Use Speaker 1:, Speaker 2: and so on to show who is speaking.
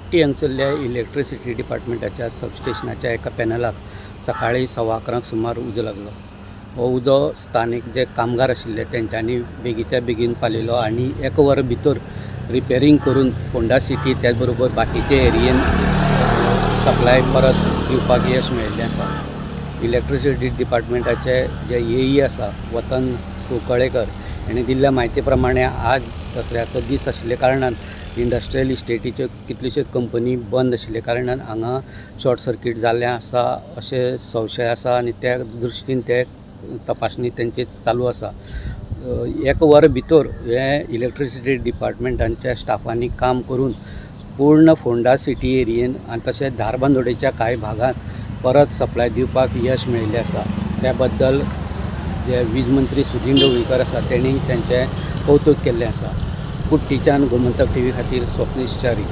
Speaker 1: कुट्टी हांगसरल्या इलेक्ट्रिसिटी डिपार्टमेंटाच्या सबस्टेशनाच्या एका पॅनलाक सकाळी 11:15 सुमार उजो लागलो। हो उजो स्थानिक जे कामगार आशिल्ले तेंच्यांनी बेगीच्या बेगीन पालयलो आनी 1 वर भितर रिपेरिंग करून फोंडा सिटी त्याच बरोबर बाकीचे एरियेन सप्लाय परत दिवपाक यश मेळिल्लें आसा। इलेक्ट्रिसिटी डिपार्टमेंटाचे जे EE आसा वतन कुळकळेकर हांणी दिल्ल्या म्हायती प्रमाणे आज दसऱ्याचो दीस आशिल्ले कारणान इंडस्ट्रियल इस्टेटीच्यो कितल्योश्योच कंपनी बंद आशिल्ले कारणान हांगा शॉर्ट सर्कीट जाल्लें आसा अशें संशय आसा आनी त्या दृश्टीन ते तपासणी तेंची चालू आसा। 1 वर भितर हे इलेक्ट्रिसिटी डिपार्टमेंटाच्या स्टाफांनी काम करून पूर्ण फोंडा सिटी एरियेन आनी तशेंच धारबांदोडेच्या कांय भागांत परत सप्लाय दिवपाक यश मेळिल्लें आसा। त्या बद्दल जे वीज मंत्री सुदीन ढवळीकर आसा तेणी तेंचें कौतुक केल्लें आसा। कुट्टीच्यान गोमंतक TV खातीर स्वप्नीश च्यारी।